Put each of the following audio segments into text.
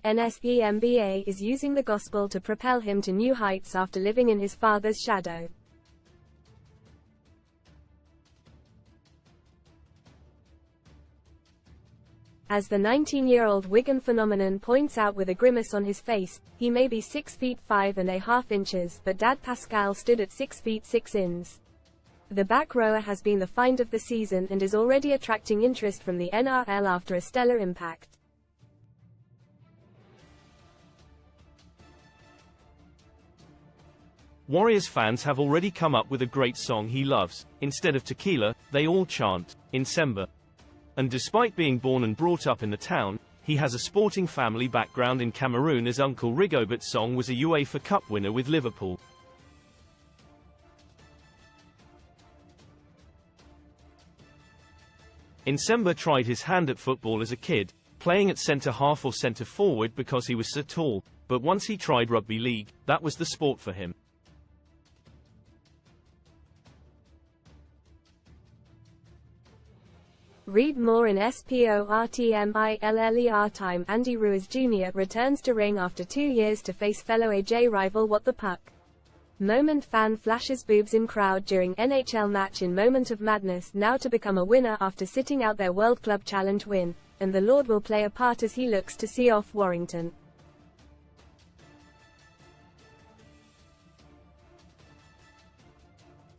T.S.F is using the gospel to propel him to new heights after living in his father's shadow. As the 19-year-old Wigan phenomenon points out with a grimace on his face, he may be 6 feet 5.5 inches, but Dad Pascal stood at 6 feet 6 inches. The back rower has been the find of the season and is already attracting interest from the NRL after a stellar impact. Warriors fans have already come up with a great song he loves. Instead of tequila, they all chant, "Insemba." And despite being born and brought up in the town, he has a sporting family background in Cameroon, as Uncle Rigobert's song was a UEFA Cup winner with Liverpool. Insemba tried his hand at football as a kid, playing at centre-half or centre-forward because he was so tall, but once he tried rugby league, that was the sport for him. Read more in SPORTMILLER time. Andy Ruiz Jr. returns to ring after 2 years to face fellow AJ rival What the Puck. Moment fan flashes boobs in crowd during NHL match in Moment of Madness, now to become a winner after sitting out their World Club Challenge win, and the Lord will play a part as he looks to see off Warrington.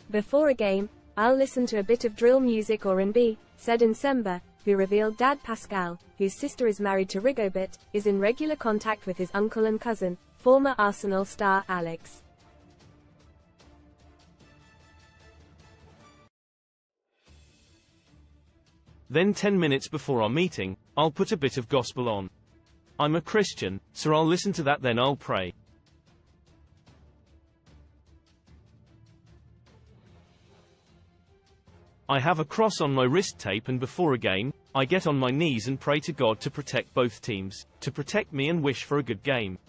Before a game, I'll listen to a bit of drill music or R&B, said Insemba, who revealed Dad Pascal, whose sister is married to Rigobert, is in regular contact with his uncle and cousin, former Arsenal star Alex. Then 10 minutes before our meeting, I'll put a bit of gospel on. I'm a Christian, so I'll listen to that, then I'll pray. I have a cross on my wrist tape, and before a game, I get on my knees and pray to God to protect both teams, to protect me, and wish for a good game.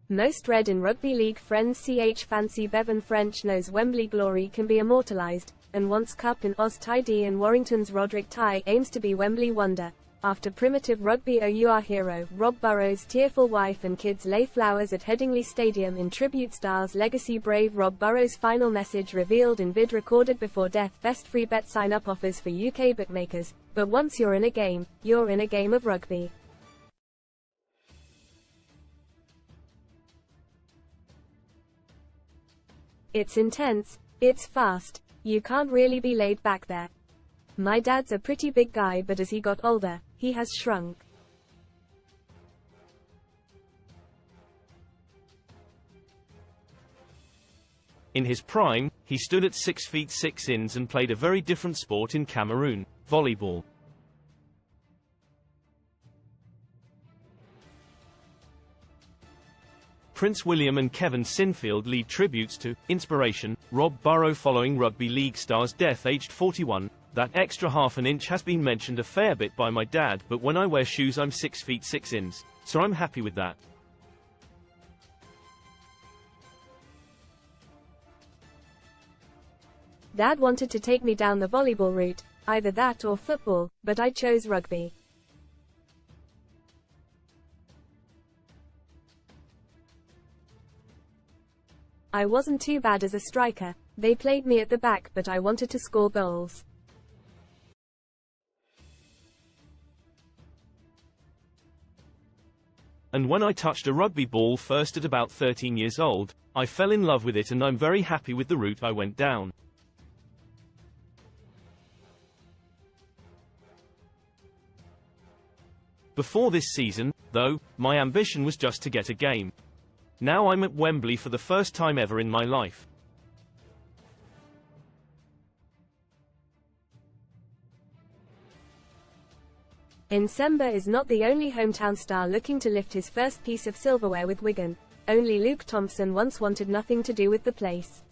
Most read in rugby league friends Fancy Bevan French knows Wembley glory can be immortalised, and wants cup in Oz Tidy, and Warrington's Roderick Ty aims to be Wembley wonder. After primitive rugby OUR hero Rob Burrows' tearful wife and kids lay flowers at Headingley Stadium in tribute, stars legacy brave Rob Burrows' final message revealed in vid recorded before death. Best free bet sign up offers for UK bookmakers, but once you're in a game, you're in a game of rugby. It's intense, it's fast, you can't really be laid back there. My dad's a pretty big guy, but as he got older, he has shrunk. In his prime, he stood at 6 feet 6 inches and played a very different sport in Cameroon, volleyball. Prince William and Kevin Sinfield lead tributes to inspiration Rob Burrow following rugby league star's death aged 41. That extra half an inch has been mentioned a fair bit by my dad, but when I wear shoes I'm 6 feet 6 inches, so I'm happy with that. Dad wanted to take me down the volleyball route, either that or football, but I chose rugby. I wasn't too bad as a striker, they played me at the back, but I wanted to score goals. And when I touched a rugby ball first at about 13 years old, I fell in love with it, and I'm very happy with the route I went down. Before this season, though, my ambition was just to get a game. Now I'm at Wembley for the first time ever in my life. Insemba is not the only hometown star looking to lift his first piece of silverware with Wigan. Only Luke Thompson once wanted nothing to do with the place.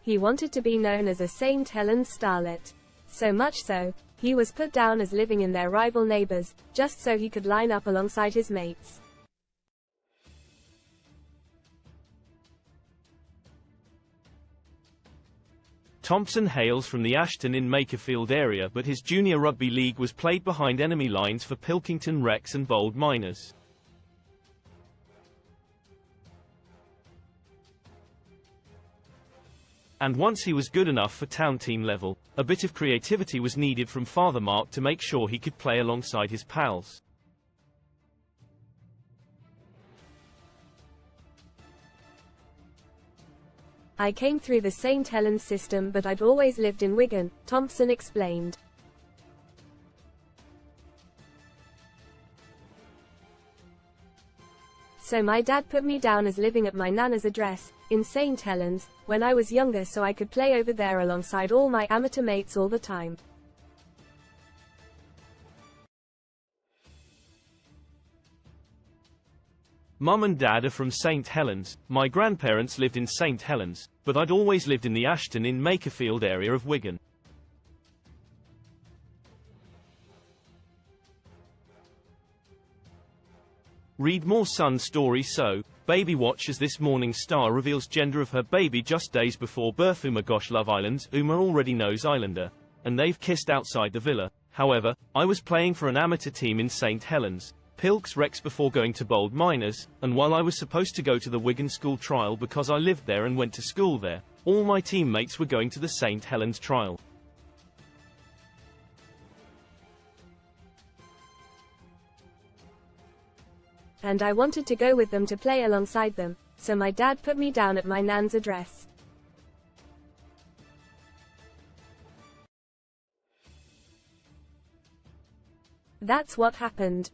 He wanted to be known as a St. Helens starlet. So much so, he was put down as living in their rival neighbours, just so he could line up alongside his mates. Thompson hails from the Ashton in Makerfield area, but his junior rugby league was played behind enemy lines for Pilkington Recs and Bold Miners. And once he was good enough for town team level, a bit of creativity was needed from Father Mark to make sure he could play alongside his pals. I came through the St. Helens system, but I'd always lived in Wigan, Thompson explained. So my dad put me down as living at my nana's address, in St. Helens, when I was younger, so I could play over there alongside all my amateur mates all the time. Mum and Dad are from St. Helens. My grandparents lived in St. Helens, but I'd always lived in the Ashton in Makerfield area of Wigan. Read more Sun story. So, baby watch as this morning star reveals gender of her baby just days before birth. Gosh, Love Island. Uma already knows Islander, and they've kissed outside the villa. However, I was playing for an amateur team in St. Helens, Pilks Recs, before going to Bold Miners, and while I was supposed to go to the Wigan school trial because I lived there and went to school there, all my teammates were going to the St. Helens trial. And I wanted to go with them to play alongside them, so my dad put me down at my nan's address. That's what happened.